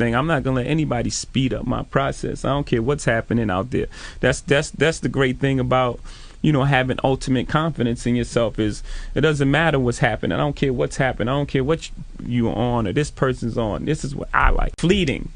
thing. I'm not gonna let anybody speed up my process. I don't care what's happening out there. That's the great thing about, you know, having ultimate confidence in yourself. Is it doesn't matter what's happening. I don't care what's happening. I don't care what you're on or this person's on. This is what I like. Fleeting.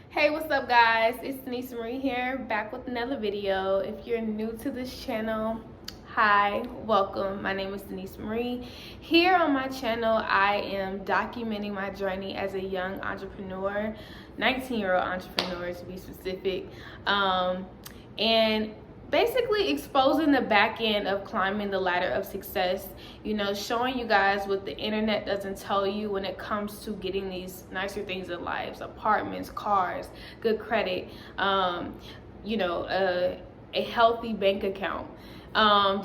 Hey, what's up guys? It's Denise.Marieee here, back with another video. If you're new to this channel, hi, welcome. My name is Denise.Marieee. Here on my channel, I am documenting my journey as a young entrepreneur, 19-year-old entrepreneur to be specific, and basically exposing the back end of climbing the ladder of success, you know, showing you guys what the internet doesn't tell you when it comes to getting these nicer things in life: apartments, cars, good credit, you know, a healthy bank account.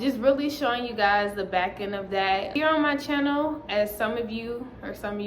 Just really showing you guys the back end of that. Here on my channel, as some of you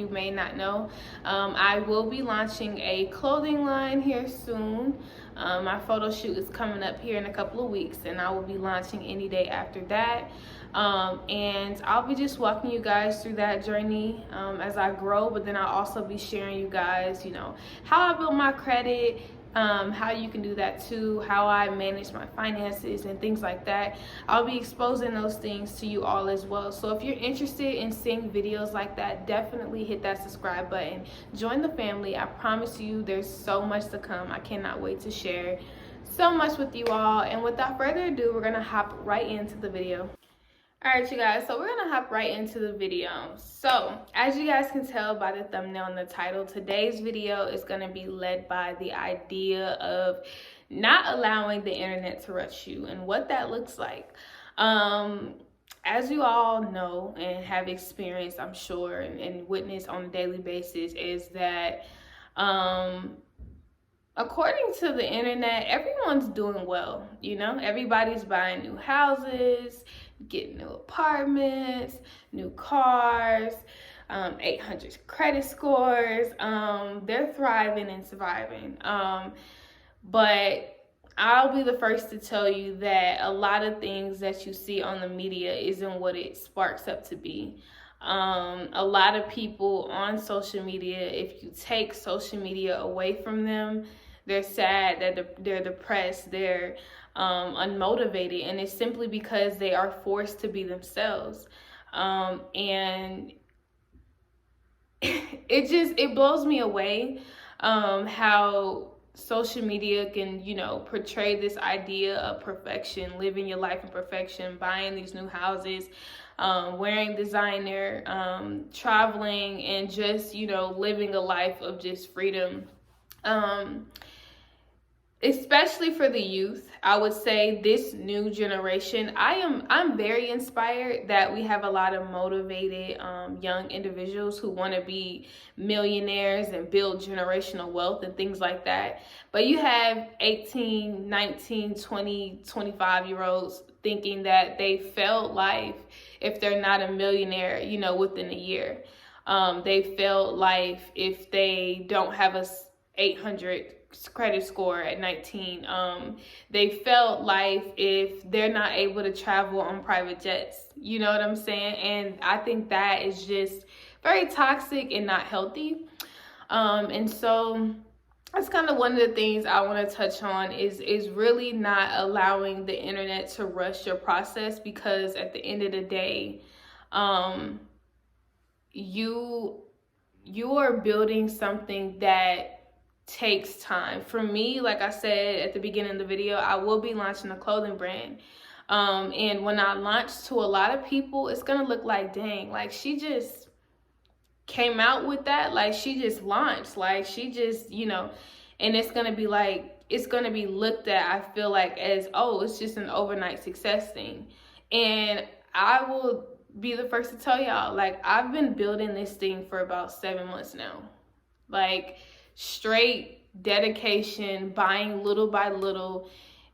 may not know, I will be launching a clothing line here soon. My photo shoot is coming up here in a couple of weeks, and I will be launching any day after that. And I'll be just walking you guys through that journey as I grow, but then I'll also be sharing you guys, you know, how I built my credit, how you can do that too, how I manage my finances and things like that. I'll be exposing those things to you all as well. So if you're interested in seeing videos like that, definitely hit that subscribe button. Join the family. I promise you there's so much to come. I cannot wait to share so much with you all. And without further ado, we're gonna hop right into the video. All right, you guys, so we're gonna hop right into the video. So as you guys can tell by the thumbnail and the title, today's video is gonna be led by the idea of not allowing the internet to rush you and what that looks like. As you all know and have experienced, I'm sure, and witnessed on a daily basis, is that according to the internet, everyone's doing well. You know, everybody's buying new houses, getting new apartments, new cars, 800 credit scores. They're thriving and surviving. But I'll be the first to tell you that a lot of things that you see on the media isn't what it sparks up to be. A lot of people on social media, if you take social media away from them, they're sad, they're depressed, they're unmotivated, and it's simply because they are forced to be themselves. And it blows me away how social media can, you know, portray this idea of perfection, living your life in perfection, buying these new houses, wearing designer, traveling, and just, you know, living a life of just freedom. Especially for the youth, I would say this new generation, I'm very inspired that we have a lot of motivated young individuals who want to be millionaires and build generational wealth and things like that. But you have 18, 19, 20, 25-year-olds thinking that they failed life if they're not a millionaire, you know, within a year. They failed life if they don't have a 800 credit score at 19. They felt life if they're not able to travel on private jets. You know what I'm saying? And I think that is just very toxic and not healthy. And so that's kind of one of the things I want to touch on is really not allowing the internet to rush your process, because at the end of the day, you are building something that takes time. For me, like I said at the beginning of the video, I will be launching a clothing brand. And when I launch, to a lot of people, it's gonna look like, dang, like she just came out with that, like she just launched, like she just, you know, and it's gonna be like, it's gonna be looked at, I feel like, as, oh, it's just an overnight success thing. And I will be the first to tell y'all, like, I've been building this thing for about 7 months now. Like, straight dedication, buying little by little,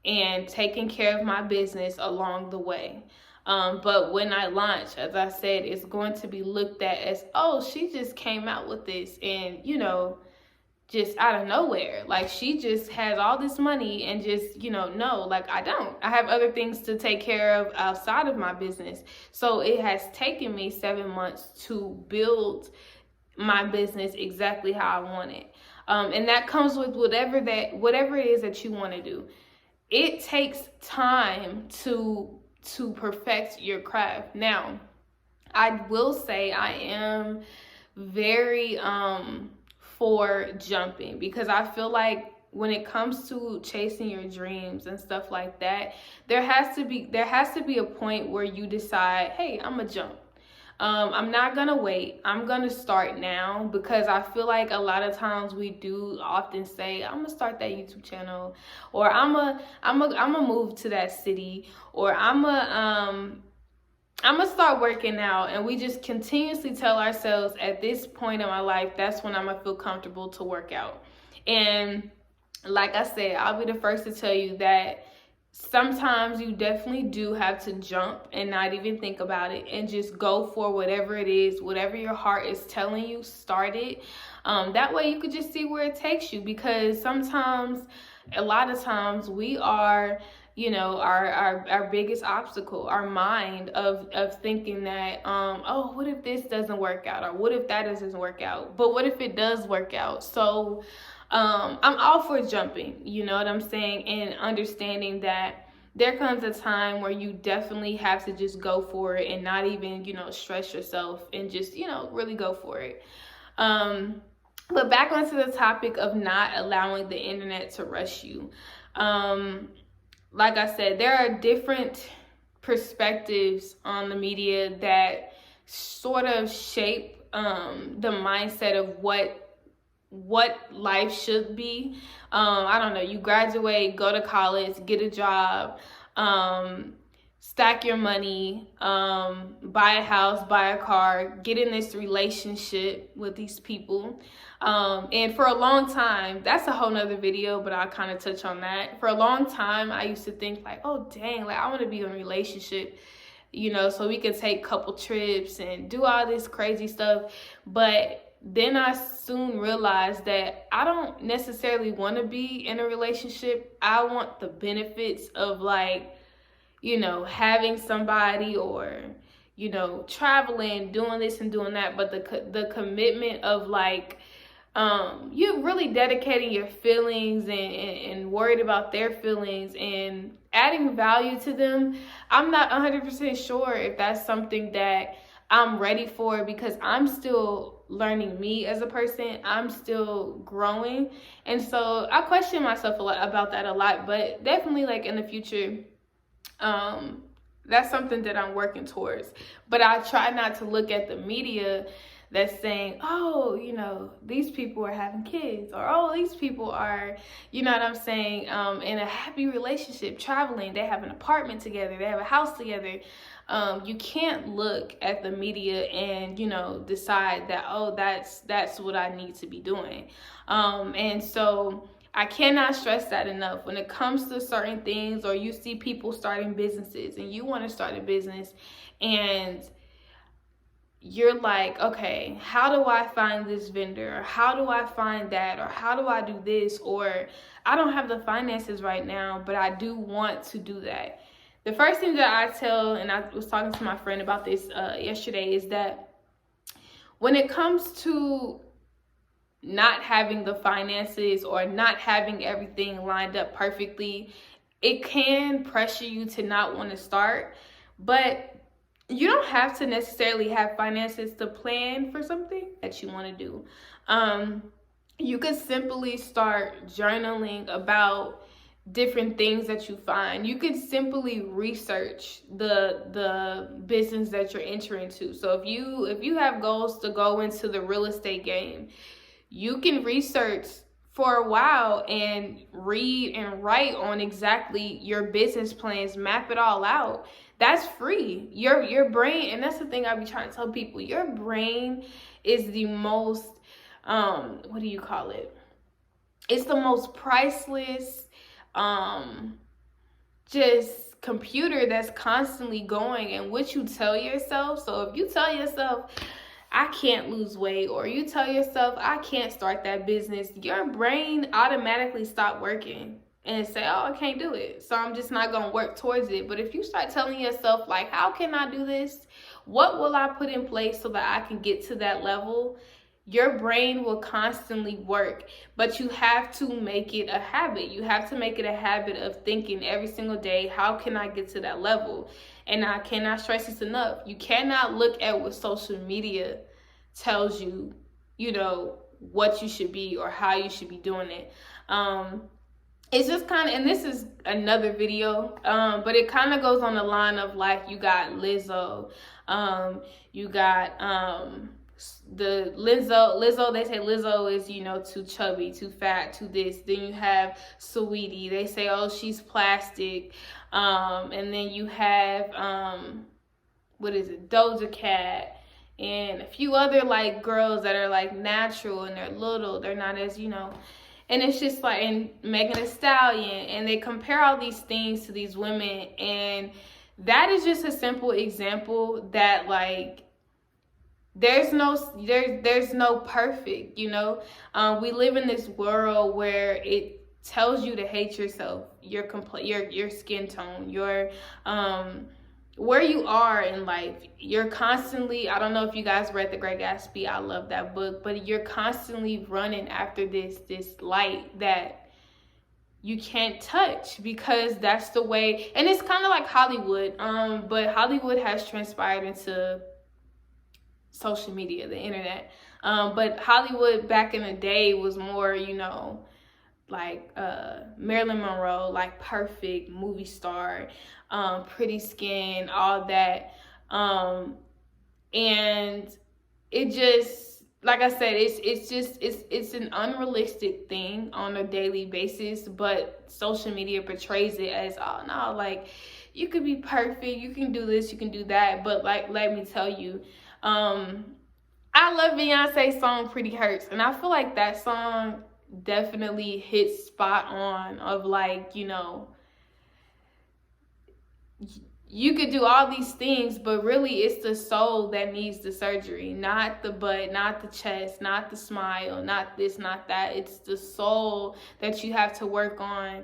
and taking care of my business along the way. But when I launch, as I said, it's going to be looked at as, oh, she just came out with this, and, you know, just out of nowhere. Like, she just has all this money and just, no, like, I don't. I have other things to take care of outside of my business. So it has taken me 7 months to build my business exactly how I want it. And that comes with whatever it is that you want to do. It takes time to perfect your craft. Now, I will say I am very for jumping, because I feel like when it comes to chasing your dreams and stuff like that, there has to be a point where you decide, hey, I'm gonna jump. I'm not gonna wait. I'm gonna start now, because I feel like a lot of times we do often say, I'm gonna start that YouTube channel, or I'm gonna move to that city, or I'm gonna start working out, and we just continuously tell ourselves, at this point in my life, that's when I'm gonna feel comfortable to work out. And like I said, I'll be the first to tell you that sometimes you definitely do have to jump and not even think about it, and just go for whatever it is, whatever your heart is telling you, start it. That way you could just see where it takes you, because sometimes, a lot of times, we are, our biggest obstacle, our mind of thinking that, oh, what if this doesn't work out, or what if that doesn't work out, but what if it does work out? So I'm all for jumping, you know what I'm saying, and understanding that there comes a time where you definitely have to just go for it, and not even, stress yourself, and just, really go for it. But back onto the topic of not allowing the internet to rush you. Like I said, there are different perspectives on the media that sort of shape the mindset of what life should be. I don't know, you graduate, go to college, get a job, stack your money, buy a house, buy a car, get in this relationship with these people. And for a long time, that's a whole nother video, but I'll kind of touch on that. For a long time, I used to think like, oh dang, like I want to be in a relationship, so we could take couple trips and do all this crazy stuff. But then I soon realized that I don't necessarily want to be in a relationship. I want the benefits of, like, having somebody, or, traveling, doing this and doing that. But the commitment of, like, you're really dedicating your feelings and worried about their feelings and adding value to them. I'm not 100% sure if that's something that I'm ready for, because I'm still learning me as a person. I'm still growing. And so I question myself a lot about that a lot, but definitely, like, in the future, that's something that I'm working towards. But I try not to look at the media that's saying, oh, these people are having kids, or oh, these people are, you know what I'm saying, in a happy relationship, traveling, they have an apartment together, they have a house together. You can't look at the media and, decide that, oh, that's what I need to be doing. And so I cannot stress that enough. When it comes to certain things, or you see people starting businesses and you want to start a business, and you're like, okay, how do I find this vendor? Or how do I find that? Or how do I do this? Or I don't have the finances right now, but I do want to do that. The first thing that I tell, and I was talking to my friend about this yesterday, is that when it comes to not having the finances, or not having everything lined up perfectly, it can pressure you to not want to start. But you don't have to necessarily have finances to plan for something that you want to do. You could simply start journaling about different things that you find. You could simply research the business that you're entering into. So if you have goals to go into the real estate game, you can research for a while and read and write on exactly your business plans, map it all out. That's free. Your brain, and that's the thing I be trying to tell people, your brain is the most, what do you call it? It's the most priceless, just computer that's constantly going, and what you tell yourself. So if you tell yourself, I can't lose weight, or you tell yourself, I can't start that business, your brain automatically stop working and say, oh, I can't do it, so I'm just not going to work towards it. But if you start telling yourself, like, how can I do this? What will I put in place so that I can get to that level? Your brain will constantly work, but you have to make it a habit. You have to make it a habit of thinking every single day, how can I get to that level? And I cannot stress this enough. You cannot look at what social media tells you, what you should be or how you should be doing it. It's just kind of, and this is another video, but it kind of goes on the line of, like, you got Lizzo, you got the Lizzo, they say Lizzo is, too chubby, too fat, too this. Then you have Saweetie, they say, oh, she's plastic. And then you have, Doja Cat, and a few other, like, girls that are, like, natural, and they're little, they're not as, and it's just like, and Megan Thee Stallion, and they compare all these things to these women, and that is just a simple example that, like, there's no perfect, we live in this world where it tells you to hate yourself, your skin tone, your where you are in life. You're constantly, I don't know if you guys read The Great Gatsby, I love that book, but you're constantly running after this light that you can't touch, because that's the way. And it's kind of like Hollywood, but Hollywood has transpired into social media, the internet. But Hollywood back in the day was more, like Marilyn Monroe, like perfect movie star, pretty skin, all that. And it just, like I said, it's an unrealistic thing on a daily basis, but social media portrays it as, oh no, like, you could be perfect, you can do this, you can do that. But, like, let me tell you, I love Beyonce's song Pretty Hurts, and I feel like that song definitely hits spot on of, like, you could do all these things, but really it's the soul that needs the surgery, not the butt, not the chest, not the smile, not this, not that. It's the soul that you have to work on,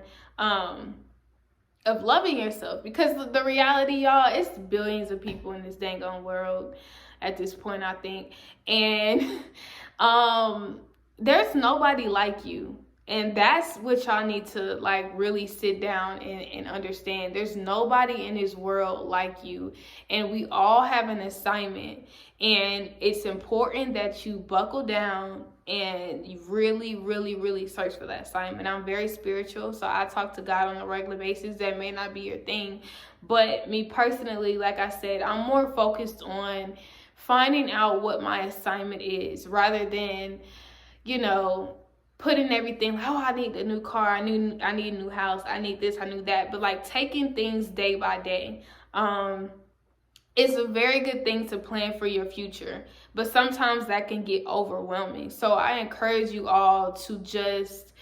of loving yourself. Because the reality, y'all, it's billions of people in this dang on world at this point, I think. And there's nobody like you. And that's what y'all need to, like, really sit down and understand. There's nobody in this world like you. And we all have an assignment. And it's important that you buckle down and you really, really, really search for that assignment. I'm very spiritual, so I talk to God on a regular basis. That may not be your thing. But me personally, like I said, I'm more focused on finding out what my assignment is, rather than, putting everything, oh, I need a new car, I need a new house, I need this, I need that. But, like, taking things day by day is a very good thing to plan for your future. But sometimes that can get overwhelming. So I encourage you all to just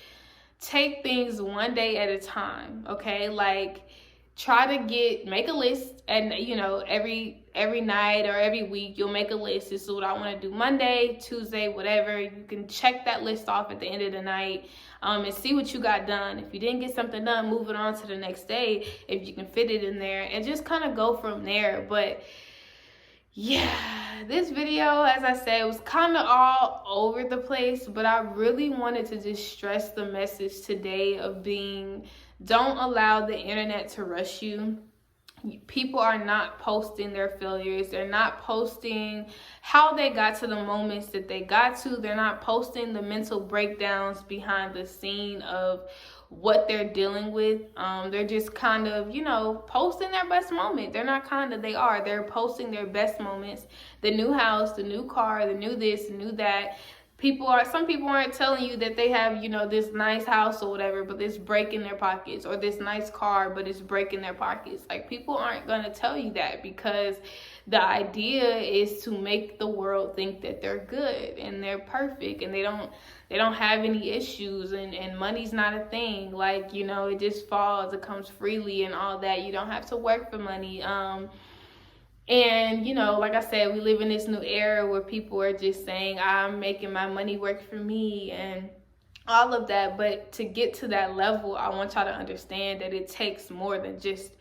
take things one day at a time, okay? Like, try to make a list, and every night or every week you'll make a list. This is what I want to do Monday, Tuesday, whatever. You can check that list off at the end of the night, and see what you got done. If you didn't get something done, move it on to the next day if you can fit it in there, and just kind of go from there. But yeah, this video, as I said, was kind of all over the place, but I really wanted to just stress the message today of don't allow the internet to rush you. People are not posting their failures. They're not posting how they got to the moments that they got to. They're not posting the mental breakdowns behind the scene of what they're dealing with. They're just kind of, posting their best moment. They're not kind of, they are. They're posting their best moments. The new house, the new car, the new this, the new that. Some people aren't telling you that they have, this nice house or whatever, but it's breaking their pockets, or this nice car, but it's breaking their pockets. Like, people aren't going to tell you that, because the idea is to make the world think that they're good and they're perfect and they don't have any issues, and money's not a thing. Like, it just falls, it comes freely and all that. You don't have to work for money. And, you know, like I said, we live in this new era where people are just saying, I'm making my money work for me and all of that. But to get to that level, I want y'all to understand that it takes more than just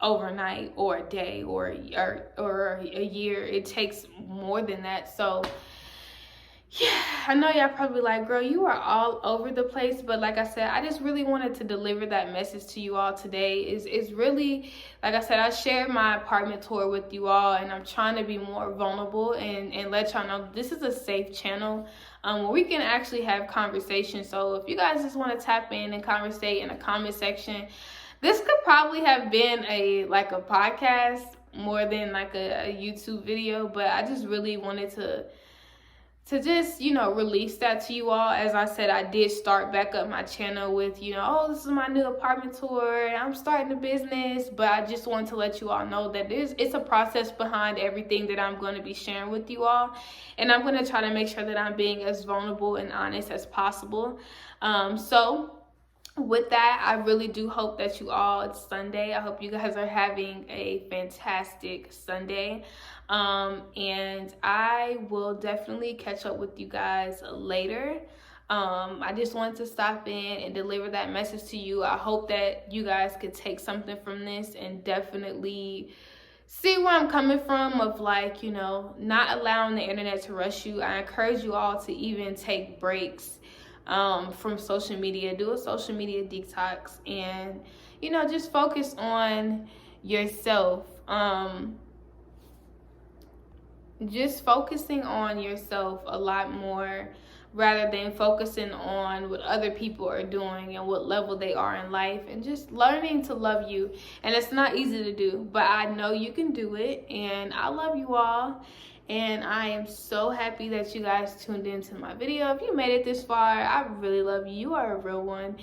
overnight or a day or a year. It takes more than that. So yeah, I know y'all probably like, girl, you are all over the place, but like I said, I just really wanted to deliver that message to you all today. Is really, like I said, I shared my apartment tour with you all, and I'm trying to be more vulnerable and let y'all know this is a safe channel where we can actually have conversations. So if you guys just want to tap in and conversate in the comment section, this could probably have been a podcast more than like a YouTube video, but I just really wanted to just, you know, release that to you all. As I said, I did start back up my channel with, you know, oh, this is my new apartment tour, I'm starting a business, but I just want to let you all know that it's a process behind everything that I'm going to be sharing with you all, and I'm going to try to make sure that I'm being as vulnerable and honest as possible. So with that, I really do hope that you all, it's Sunday, I hope you guys are having a fantastic Sunday. And I will definitely catch up with you guys later. I just wanted to stop in and deliver that message to you. I hope that you guys could take something from this and definitely see where I'm coming from of, like, you know, not allowing the internet to rush you. I encourage you all to even take breaks from social media. Do a social media detox and, you know, just focus on yourself. Just focusing on yourself a lot more rather than focusing on what other people are doing and what level they are in life, and just learning to love you. And it's not easy to do, but I know you can do it, and I love you all. And I am so happy that you guys tuned into my video. If you made it this far, I really love you. You are a real one.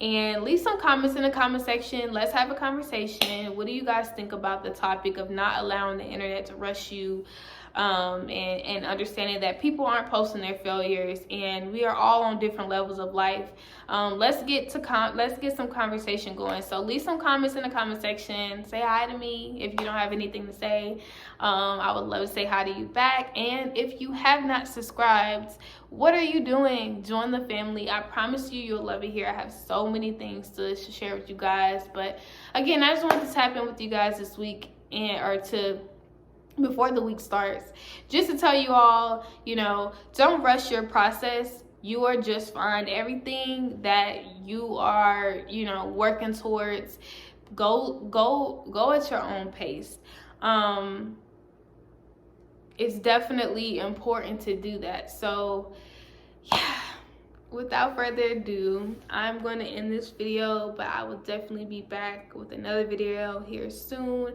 And leave some comments in the comment section. Let's have a conversation. What do you guys think about the topic of not allowing the internet to rush you? And understanding that people aren't posting their failures, and we are all on different levels of life. Let's get some conversation going. So leave some comments in the comment section. Say hi to me if you don't have anything to say. I would love to say hi to you back. And if you have not subscribed, what are you doing? Join the family. I promise you'll love it here. I have so many things to share with you guys. But again, I just wanted to tap in with you guys this week, before the week starts, just to tell you all, you know, don't rush your process. You are just fine. Everything that you are, you know, working towards, go at your own pace. It's definitely important to do that. So yeah, without further ado, I'm going to end this video, but I will definitely be back with another video here soon.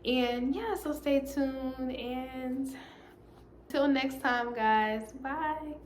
And yeah, so stay tuned, and till next time, guys. Bye.